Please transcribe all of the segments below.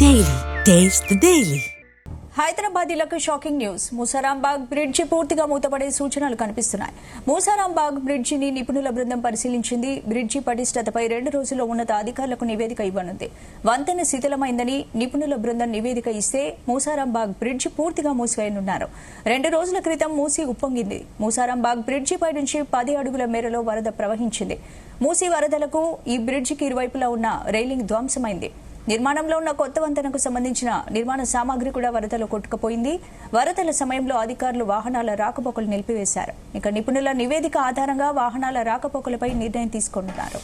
Daily. Taste the Daily. హైదరాబాదీలకు shocking news. Musarambagh bridge పూర్తిగా మూతపడే సూచనలు కనిపిస్తున్నాయి. మూసారాంబాగ్ బ్రిడ్జిని నిపుణుల బృందం పరిశీలించింది. బ్రిడ్జి పటిష్టతపై 2 రోజుల్లో ఉన్నత అధికారులకు నివేదిక ఇవ్వనుంది. వంతెన శిథిలమైందని నిపుణుల బృందం నివేదిక ఇస్తే మూసారాంబాగ్ బ్రిడ్జి పూర్తిగా మూసివేయనున్నారు. 2 రోజుల క్రితం మూసి ఉప్పొంగింది. మూసారాంబాగ్ బ్రిడ్జిపై నుంచి 10 అడుగుల మేరలో వరద ప్రవహించింది. మూసి వరదలకు ఈ బ్రిడ్జికి ఇరువైపులా ఉన్న రైలింగ్ ధ్వంసమైంది. నిర్మాణంలో ఉన్న కొత్త వంతెనకు సంబంధించిన నిర్మాణ సామాగ్రి కూడా వరదలో కొట్టుకుపోయింది. వరదల సమయంలో అధికారులు వాహనాల రాకపోకలు నిలిపివేశారు. ఇక నిపుణుల నివేదిక ఆధారంగా వాహనాల రాకపోకలపై నిర్ణయం తీసుకుంటున్నారు.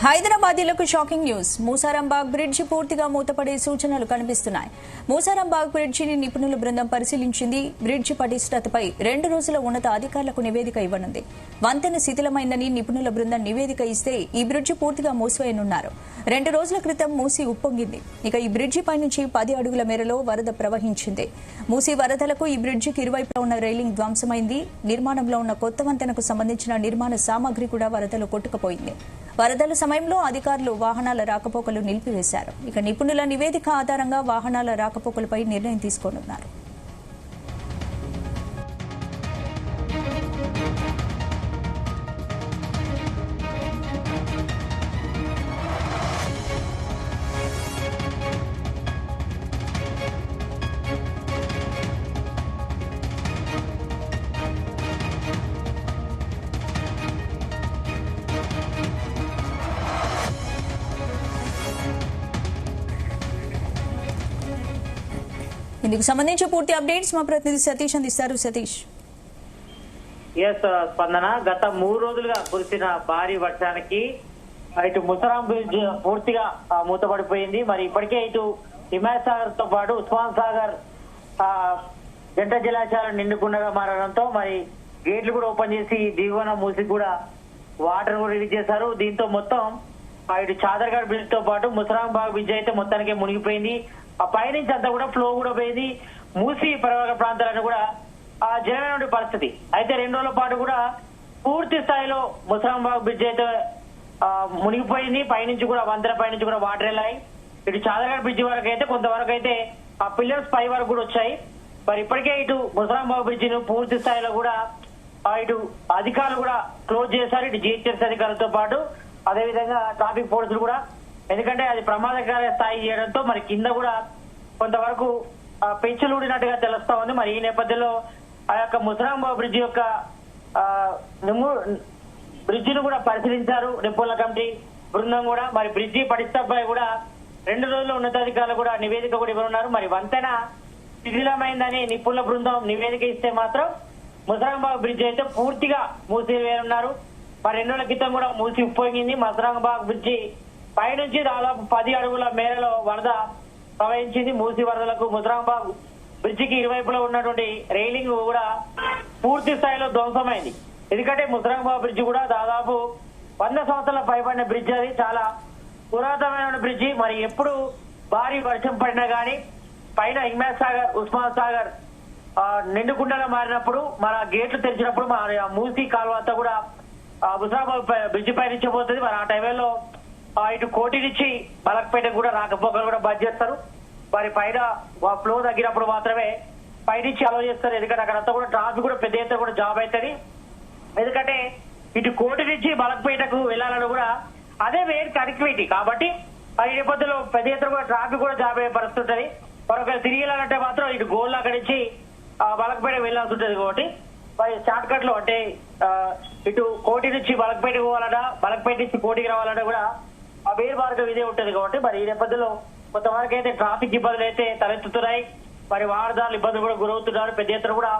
హైదరాబాదీలకు షాకింగ్ న్యూస్. మూసారాంబాగ్ బ్రిడ్జి పూర్తిగా మూతపడే సూచనలు కనిపిస్తున్నాయి. మూసారాంబాగ్ బ్రిడ్జిని నిపుణుల బృందం పరిశీలించింది. బ్రిడ్జి పటిష్టతపై 2 రోజుల ఉన్నత అధికారులకు నివేదిక ఇవ్వనుంది. వంతెన శిథిలమైందని నిపుణుల బృందం నివేదిక ఇస్తే ఈ బ్రిడ్జి పూర్తిగా మూసివేయనున్నారు. 2 రోజుల క్రితం మూసి ఉప్పొంగింది. ఇక ఈ బ్రిడ్జిపై నుంచి 10 అడుగుల మేరలో వరద ప్రవహించింది. మూసి వరదలకు ఈ బ్రిడ్జికి ఇరువైపులా ఉన్న రైలింగ్ ధ్వంసమైంది. నిర్మాణంలో ఉన్న కొత్త వంతెనకు సంబంధించిన నిర్మాణ సామాగ్రి కూడా వరదలో కొట్టుకుపోయింది. వరదల సమయంలో అధికారులు వాహనాల రాకపోకలు నిలిపివేశారు. ఇక నిపుణుల నివేదిక ఆధారంగా వాహనాల రాకపోకలపై నిర్ణయం తీసుకోనున్నారు. ఇందుకు సంబంధించి పూర్తి అప్డేట్స్ మా ప్రతినిధి సతీష్ అందిస్తారు. సతీష్. స్పందన, గత 3 రోజులుగా కురిసిన భారీ వర్షానికి ఇటు ముసరాం బ్రిడ్జ్ పూర్తిగా మూతపడిపోయింది. మరి ఇప్పటికే ఇటు హిమాయత్ సాగర్ తో పాటు ఉస్మాన్ సాగర్ జంట జలాశయాలు నిండుకుండగా మారడంతో మరి గేట్లు కూడా ఓపెన్ చేసి దిగువన మూసి కూడా వాటర్ కూడా రిలీజ్ చేశారు. దీంతో మొత్తం ఇటు చాదర్ఘాట్ బ్రిడ్జ్ తో పాటు ముసరాంబాగ్ బ్రిడ్జ్ అయితే మొత్తానికి మునిగిపోయింది. ఆ పైనుంచి అంతా కూడా ఫ్లో కూడా పోయింది. మూసి పరివాహక ప్రాంతాలను కూడా జలమైన పరిస్థితి. అయితే 2 రోజుల పాటు కూడా పూర్తి స్థాయిలో ముసరాంబాగ్ బ్రిడ్జ్ అయితే మునిగిపోయింది. పైనుంచి కూడా వంతెన పైనుంచి కూడా వాటర్ వెళ్ళాయి. ఇటు చాదర్ఘాట్ బ్రిడ్జ్ వరకు అయితే కొంతవరకు అయితే ఆ పిల్లర్స్ పై వరకు కూడా వచ్చాయి. మరి ఇప్పటికే ఇటు ముసరాంబాగ్ బ్రిడ్జ్ ను పూర్తి స్థాయిలో కూడా ఇటు అధికారులు కూడా క్లోజ్ చేశారు. ఇటు జిహెచ్ఎంసీ అధికారులతో పాటు అదేవిధంగా ట్రాఫిక్ పోలీసులు కూడా, ఎందుకంటే అది ప్రమాదకర స్థాయి చేయడంతో మరి కింద కూడా కొంతవరకు పెంచులు ఊడినట్టుగా తెలుస్తా ఉంది. మరి ఈ నేపథ్యంలో ఆ యొక్క ముసరాంబాగ్ బ్రిడ్జ్ యొక్క బ్రిడ్జ్ ను కూడా పరిశీలించారు నిపుణుల కమిటీ బృందం కూడా. మరి బ్రిడ్జి పటిష్టపై కూడా 2 రోజుల్లో ఉన్నతాధికారులు కూడా నివేదిక కూడా ఇవ్వనున్నారు. మరి వంతెన శిథిలమైందని నిపుణుల బృందం నివేదిక ఇస్తే మాత్రం ముసరాంబాగ్ బ్రిడ్జ్ అయితే పూర్తిగా మూసివేయనున్నారు. మరి 2 రోజుల క్రితం కూడా మూసి ఉప్పొంగింది. ముసరాంబాగ్ బ్రిడ్జి పైనుంచి దాదాపు 10 అడుగుల మేరలో వరద ప్రవహించింది. మూసి వరదలకు ముసరాంబాగ్ బ్రిడ్జికి ఇరువైపులో ఉన్నటువంటి రైలింగ్ కూడా పూర్తి స్థాయిలో ధ్వంసమైంది. ఎందుకంటే ముసరాంబాగ్ బ్రిడ్జి కూడా దాదాపు 100 సంవత్సరాల పైబడిన బ్రిడ్జ్. అది చాలా పురాతనమైన బ్రిడ్జి. మరి ఎప్పుడు భారీ వర్షం పడినా గానీ పైన హిమాయత్ సాగర్, ఉస్మాన్ సాగర్ నిండుకుండగా మారినప్పుడు మన గేట్లు తెరిచినప్పుడు మన మూసి కాలువ అంతా కూడా ముసరాంబాగ్ బ్రిడ్జి పై నుంచి పోతుంది. మరి ఆ టైంలో ఇటు కోటి నుంచి బలక్పేట కూడా రాకపోకలు కూడా బంద్ చేస్తారు. మరి పైన ఫ్లో తగ్గినప్పుడు మాత్రమే పైనుంచి అలౌ చేస్తారు. ఎందుకంటే అక్కడంతా కూడా ట్రాఫిక్ కూడా పెద్ద ఎత్తున కూడా జాబ్ అవుతుంది. ఎందుకంటే ఇటు కోటి నుంచి బలక్పేటకు వెళ్లాలని కూడా అదే మెయిన్ కనెక్టివిటీ కాబట్టి ఈ నేపథ్యంలో పెద్ద ఎత్తున కూడా ట్రాఫిక్ కూడా జాబ్ అయ్యే పరిస్థితి ఉంటుంది. మరొక తిరిగి వెళ్ళాలంటే మాత్రం ఇటు గోల్ అక్కడి నుంచి బలక్పేట వెళ్లాల్సి ఉంటుంది. కాబట్టి మరి షార్ట్ కట్ లో అంటే ఇటు కోటి నుంచి బలక్పేటకు పోవాలన్నా, బలక్పేట నుంచి కోటికి రావాలన్నా కూడా ఆ వేరు మార్గం ఇదే ఉంటుంది. కాబట్టి మరి ఈ నేపథ్యంలో కొంతవరకు అయితే ట్రాఫిక్ ఇబ్బందులు అయితే తలెత్తుతున్నాయి. మరి వాహనదారులు ఇబ్బందులు కూడా గురవుతున్నారు. పెద్ద ఎత్తున కూడా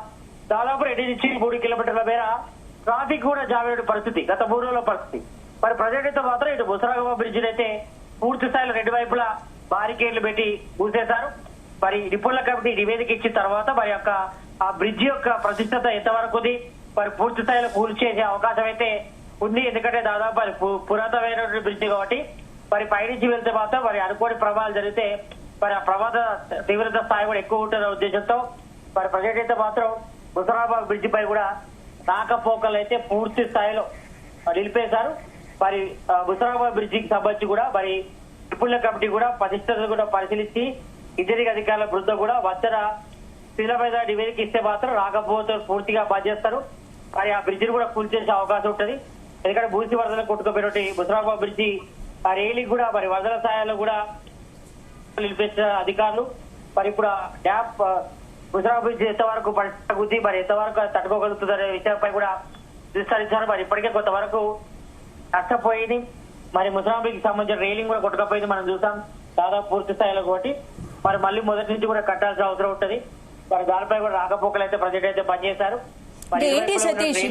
దాదాపు 2 నుంచి 3 కిలోమీటర్ల మేర ట్రాఫిక్ కూడా జామ్ అయ్యే పరిస్థితి గత 3 రోజుల పరిస్థితి. మరి ప్రజెంట్ అయితే మాత్రం ఇటు ముసరాంబాగ్ బ్రిడ్జ్ అయితే పూర్తి స్థాయిలో రెండు వైపులా బారికేడ్లు పెట్టి మూసేశారు. మరి నిపుణుల కమిటీ నివేదిక ఇచ్చిన తర్వాత మరి యొక్క ఆ బ్రిడ్జి యొక్క ప్రతిష్టత ఎంతవరకు ఉంది, మరి పూర్తి స్థాయిలో కూల్చేసే అవకాశం అయితే ఉంది. ఎందుకంటే దాదాపు అది పురాతనమైనటువంటి బ్రిడ్జి కాబట్టి మరి పైనుంచి వెళ్తే మాత్రం మరి అనుకోని ప్రమాదాలు జరిగితే మరి ఆ ప్రమాద తీవ్రత స్థాయి కూడా ఎక్కువ ఉంటున్న ఉద్దేశంతో మరి ప్రజెంట్ అయితే మాత్రం ముసరాబాద్ బ్రిడ్జి పై కూడా రాకపోకలు అయితే పూర్తి స్థాయిలో నిలిపేశారు. మరి ముసరాబాద్ బ్రిడ్జికి సంబంధించి కూడా మరి నిపుణుల కమిటీ కూడా ప్రతిష్టతను కూడా పరిశీలించి ఇంజనీరింగ్ అధికారుల బృందం కూడా వంతెన శిథిల మీద నివేదిక ఇస్తే మాత్రం రాకపోతే పూర్తిగా బంద్ చేస్తారు. మరి ఆ బ్రిడ్జిని కూడా కూల్చేసే అవకాశం ఉంటుంది. ఎందుకంటే మూసి వరదలు కొట్టుకుపోయినట్టు ముసరాబాద్ బ్రిడ్జి ఆ రైలింగ్ కూడా మరి వరదల సాయాలు కూడా నిలిపేసిన అధికారులు మరి ఇప్పుడు డ్యామ్ ముసరాబాద్ బ్రిడ్జి ఎంతవరకు పరిస్థితి మరి ఎంతవరకు తట్టుకోగలుగుతుందనే విషయంపై కూడా విస్తరించారు. మరి ఇప్పటికే కొంతవరకు నష్టపోయింది. మరి ముసరాబాద్ బ్రిడ్జికి సంబంధించిన రైలింగ్ కూడా కొట్టుకపోయింది మనం చూసాం దాదాపు పూర్తి స్థాయిలో కాబట్టి మరి మళ్ళీ మొదటి నుంచి కూడా కట్టాల్సిన అవసరం ఉంటుంది. మరి దానిపై కూడా రాకపోకలు అయితే ప్రజెంట్ అయితే బంద్ చేశారు. ఏంటి సతీష్,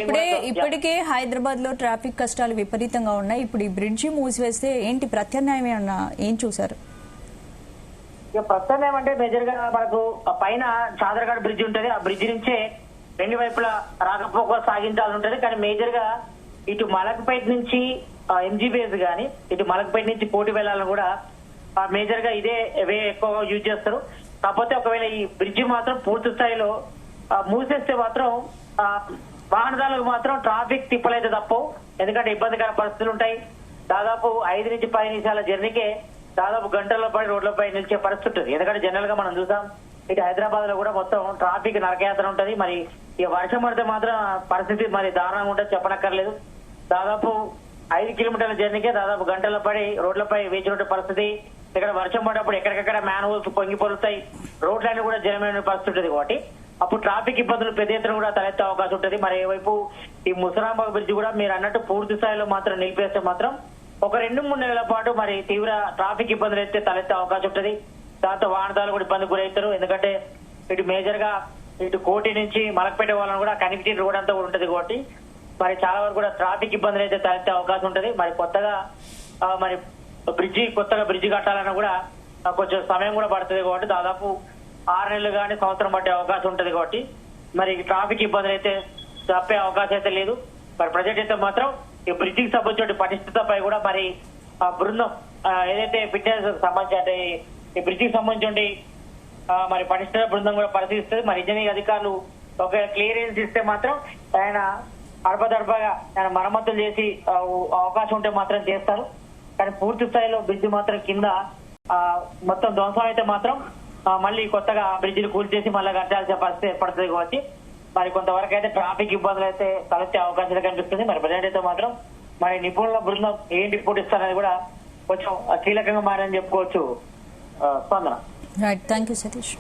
ఇప్పటికే హైదరాబాద్ లో ట్రాఫిక్ కష్టాలు విపరీతంగా ఉన్నాయి. ఇప్పుడు ఈ బ్రిడ్జి మూసివేస్తే ఏంటి ప్రత్యామ్నాయం ఏం చూసారు? ఇక ప్రత్యామ్నాయం అంటే మేజర్ గా మనకు పైన చాదరఘాట్ బ్రిడ్జి ఉంటది. ఆ బ్రిడ్జి నుంచే రెండు వైపులా రాకపోకలు సాగించాల్సి ఉంటది. కానీ మేజర్ గా ఇటు మలక్పేట నుంచి ఎంజీబీఎస్ గానీ ఇటు మలక్పేట నుంచి కోటి వెళ్లాలని కూడా మేజర్ గా ఇదే వే ఎక్కువగా యూజ్ చేస్తారు. కాకపోతే ఒకవేళ ఈ బ్రిడ్జి మాత్రం పూర్తి స్థాయిలో మూసేస్తే మాత్రం వాహనదారులకు మాత్రం ట్రాఫిక్ తిప్పలైతే తప్పవు. ఎందుకంటే ఇబ్బందికర పరిస్థితులు ఉంటాయి. దాదాపు 5 నుంచి 10 నిమిషాల జర్నీకే దాదాపు గంటల్లో పడి రోడ్లపై నిలిచే పరిస్థితి ఉంటుంది. ఎందుకంటే జనరల్ గా మనం చూసాం ఇటు హైదరాబాద్ లో కూడా మొత్తం ట్రాఫిక్ నరకయాత్ర ఉంటుంది. మరి ఇక వర్షం పడితే మాత్రం పరిస్థితి మరి దారుణంగా ఉంటుంది, చెప్పనక్కర్లేదు. దాదాపు 5 కిలోమీటర్ల జర్నీకే దాదాపు గంటల్లో పడి రోడ్లపై వేచినట్టు పరిస్థితి. ఇక్కడ వర్షం పడినప్పుడు ఎక్కడికక్కడ మ్యాన్ హోల్స్ పొంగి పొరుస్తాయి, రోడ్లన్నీ కూడా జలమైన పరిస్థితి ఉంటుంది. కాబట్టి అప్పుడు ట్రాఫిక్ ఇబ్బందులు పెద్ద ఎత్తున కూడా తలెత్తే అవకాశం ఉంటుంది. మరి ఏవైపు ఈ ముసరాబాద్ బ్రిడ్జి కూడా మీరు అన్నట్టు పూర్తి స్థాయిలో మాత్రం నిలిపేస్తే మాత్రం ఒక 2-3 నెలల పాటు మరి తీవ్ర ట్రాఫిక్ ఇబ్బందులు అయితే తలెత్తే అవకాశం ఉంటుంది. దాంతో వాహనదారులు కూడా ఇబ్బంది గురవుతారు. ఎందుకంటే ఇటు మేజర్ గా ఇటు కోటి నుంచి మలక్పేట వాళ్ళని కూడా కనెక్టివిటీ రోడ్ అంతా కూడా ఉంటుంది. కాబట్టి మరి చాలా వరకు కూడా ట్రాఫిక్ ఇబ్బందులు అయితే తలెత్తే అవకాశం ఉంటుంది. మరి కొత్తగా మరి కొత్తగా బ్రిడ్జి కట్టాలన్నా కూడా కొంచెం సమయం కూడా పడుతుంది. కాబట్టి దాదాపు 6 నెలలు కానీ సంవత్సరం పట్టే అవకాశం ఉంటుంది. కాబట్టి మరి ట్రాఫిక్ ఇబ్బందులు అయితే తప్పే అవకాశం అయితే లేదు. మరి ప్రజెంట్ అయితే మాత్రం ఈ బ్రిడ్జికి సంబంధించిన పరిస్థితిపై కూడా మరి బృందం ఏదైతే ఫిట్నెస్ సంబంధించి అంటే ఈ బ్రిడ్జికి సంబంధించి మరి పరిస్థితుల బృందం కూడా పరిశీలిస్తుంది. మరి ఇంజనీరింగ్ అధికారులు ఒక క్లియరెన్స్ ఇస్తే మాత్రం ఆయన అడపదడపగా ఆయన మరమ్మతులు చేసి అవకాశం ఉంటే మాత్రం చేస్తారు. కానీ పూర్తి స్థాయిలో బ్రిడ్జి మాత్రం కింద మొత్తం ధ్వంసం అయితే మాత్రం మళ్ళీ కొత్తగా బ్రిడ్జిని కూల్చేసి మళ్ళీ కట్టాల్సిన పరిస్థితి ఏర్పడుతుంది. కాబట్టి మరి కొంతవరకు అయితే ట్రాఫిక్ ఇబ్బందులు అయితే తలెత్తే అవకాశాలు కనిపిస్తుంది. మరి ప్రజెంట్ అయితే మాత్రం మరి నిపుణుల బృందం ఏం రిపోర్ట్ ఇస్తారనేది కూడా కొంచెం కీలకంగా మారని చెప్పుకోవచ్చు. స్పందన. Right, thank you Satish.